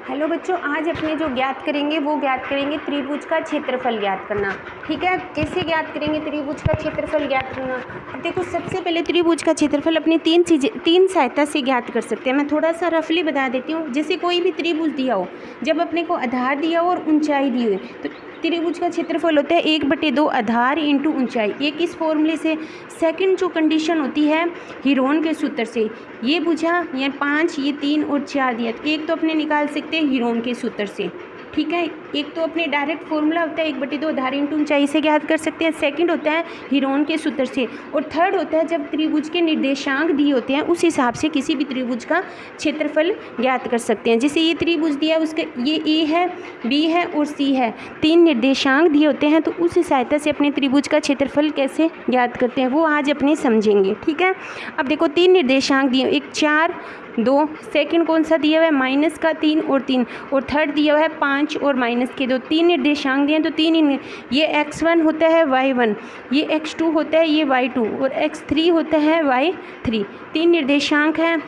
Hello बच्चों, आज अपने जो ज्ञात करेंगे वो ज्ञात करेंगे त्रिभुज का क्षेत्रफल ज्ञात करना। ठीक है, कैसे ज्ञात करेंगे त्रिभुज का क्षेत्रफल ज्ञात करना। अब देखो, सबसे पहले त्रिभुज का क्षेत्रफल अपनी तीन सहायता से ज्ञात कर सकते हैं। मैं थोड़ा सा रफली बता देती हूँ। जैसे कोई भी त्रिभुज दिया हो, जब अपने को आधार दिया हो और ऊंचाई दी हुई, तो त्रिभुज का क्षेत्रफल होता है 1/2 आधार इंटू ऊंचाई। ये किस फॉर्मूले से? सेकंड जो कंडीशन होती है हीरोन के सूत्र से। ये बुझा, ये 5, ये 3 और 4 दिया। तो एक तो अपने निकाल सकते हैं हीरोन के सूत्र से। ठीक है, एक तो अपने डायरेक्ट फॉर्मूला होता है 1/2 आधार इंटू ऊंचाई से ज्ञात कर सकते हैं। सेकंड होता है हीरोन के सूत्र से। और थर्ड होता है जब त्रिभुज के निर्देशांक दिए होते हैं उस हिसाब से किसी भी त्रिभुज का क्षेत्रफल ज्ञात कर सकते हैं। जैसे ये त्रिभुज दिया है, उसका ये ए है, बी है और सी है। 3 निर्देशांक दिए होते हैं, तो उस सहायता से अपने त्रिभुज का क्षेत्रफल कैसे ज्ञात करते हैं वो आज अपने समझेंगे। ठीक है, अब देखो 3 निर्देशांक दिए, एक 4, 2, सेकंड कौन सा दिया हुआ है माइनस का 3 और 3, और थर्ड दिया हुआ है 5 और माइनस के 2। 3 निर्देशांक दिए हैं, तो 3 ये x1 होता है y1, ये x2 होता है ये y2 और x3 होता है y3। 3 निर्देशांक हैं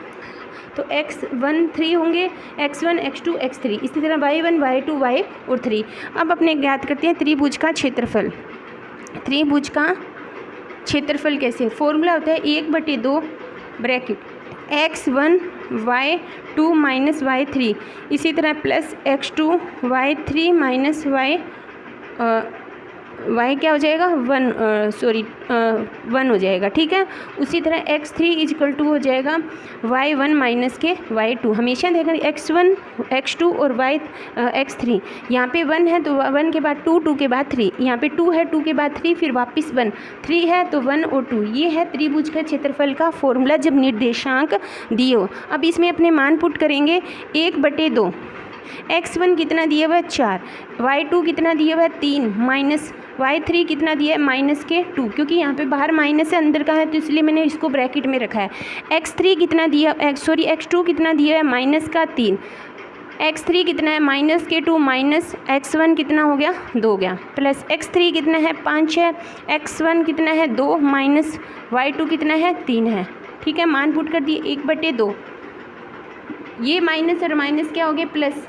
तो x1 3 होंगे, x1 x2 x3, इसी तरह y1 y2 y और 3। अब अपने ज्ञात करते हैं त्रिभुज का क्षेत्रफल। त्रिभुज का क्षेत्रफल कैसे? फॉर्मूला होता है 1/2 bracket x1 y2 minus y3, इसी तरह plus x2 y3 minus y क्या हो जाएगा 1 हो जाएगा। ठीक है, उसी तरह x3 इजकल टू हो जाएगा y1 माइनस के y2। हमेशा देखना x1 x2 और x3, यहाँ पे 1 है तो 1 के बाद 2, 2 के बाद 3, यहाँ पे 2 है 2 के बाद 3, फिर वापस 1, 3 है तो 1 और 2। ये है त्रिभुज के क्षेत्रफल का फॉर्मूला जब निर्देशांक दिए हो। अब इसमें अपने मान पुट करेंगे 1/2। x1 कितना दिया हुआ है 4, y2 कितना दिया हुआ है 3, माइनस y3 कितना दिया है माइनस के 2, क्योंकि यहाँ पे बाहर माइनस है अंदर का है तो इसलिए मैंने इसको ब्रैकेट में रखा है। x2 कितना दिया है माइनस का 3, x3 कितना है माइनस के 2, माइनस x1 कितना हो गया 2 हो गया, प्लस x3 कितना है 5 है, x1 कितना है 2, माइनस y2 कितना है 3 है। ठीक है, मान पुट कर दिए 1/2। ये माइनस और माइनस क्या हो गए प्लस,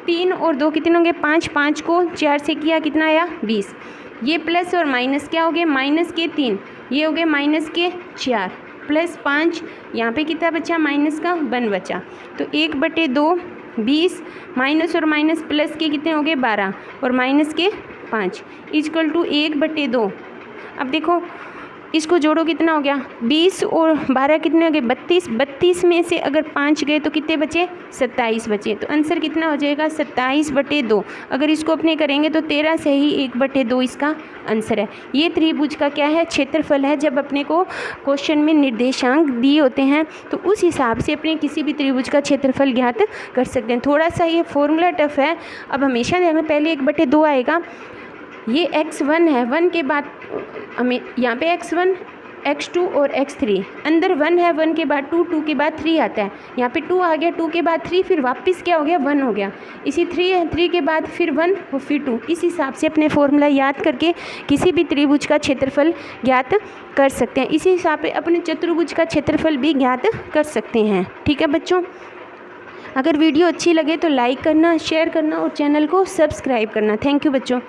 3 और 2 कितने होंगे 5, 5 को 4 से किया कितना आया 20। ये प्लस और माइनस क्या हो गए माइनस के 3, ये हो गए माइनस के 4, प्लस 5, यहाँ पे कितना बचा माइनस का 1 बचा। तो 1/2 20, माइनस और माइनस प्लस के कितने हो गए 12 और माइनस के 5 इजकल टू 1/2। अब देखो इसको जोड़ो कितना हो गया 20 और 12 कितने हो गए 32, 32 में से अगर 5 गए तो कितने बचे 27 बचे। तो आंसर कितना हो जाएगा 27/2। अगर इसको अपने करेंगे तो 13 से ही 1/2 इसका आंसर है। ये त्रिभुज का क्या है क्षेत्रफल है। जब अपने को क्वेश्चन में निर्देशांक दिए होते हैं तो उस हिसाब से अपने किसी भी त्रिभुज का क्षेत्रफल ज्ञात कर सकते हैं। थोड़ा सा ये फॉर्मूला टफ है। अब हमेशा देखना पहले 1/2 आएगा, ये x1 है, 1 के बाद हमें यहाँ पे x1 x2 और x3, अंदर 1 है, 1 के बाद 2, 2 के बाद 3 आता है, यहाँ पे 2 आ गया, 2 के बाद 3, फिर वापस क्या हो गया 1 हो गया। इसी 3 है, 3 के बाद फिर 1 और फिर 2। इस हिसाब से अपने फॉर्मूला याद करके किसी भी त्रिभुज का क्षेत्रफल ज्ञात कर सकते हैं। इसी हिसाब से अपने चतुर्भुज का क्षेत्रफल भी ज्ञात कर सकते हैं। ठीक है बच्चों, अगर वीडियो अच्छी लगे तो लाइक करना, शेयर करना और चैनल को सब्सक्राइब करना। थैंक यू बच्चों।